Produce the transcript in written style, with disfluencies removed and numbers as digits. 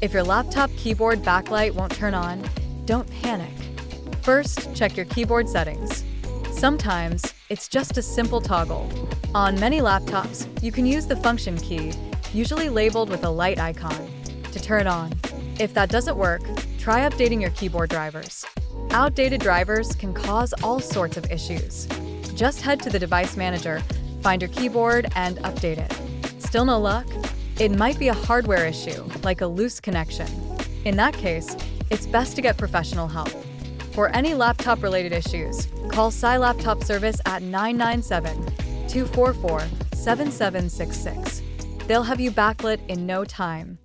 If your laptop keyboard backlight won't turn on, don't panic. First, check your keyboard settings. Sometimes, it's just a simple toggle. On many laptops, you can use the function key, usually labeled with a light icon, to turn on. If that doesn't work, try updating your keyboard drivers. Outdated drivers can cause all sorts of issues. Just head to the device manager, find your keyboard, and update it. Still no luck? It might be a hardware issue, like a loose connection. In that case, it's best to get professional help. For any laptop-related issues, call Sai Laptop Service at 997-244-7766. They'll have you backlit in no time.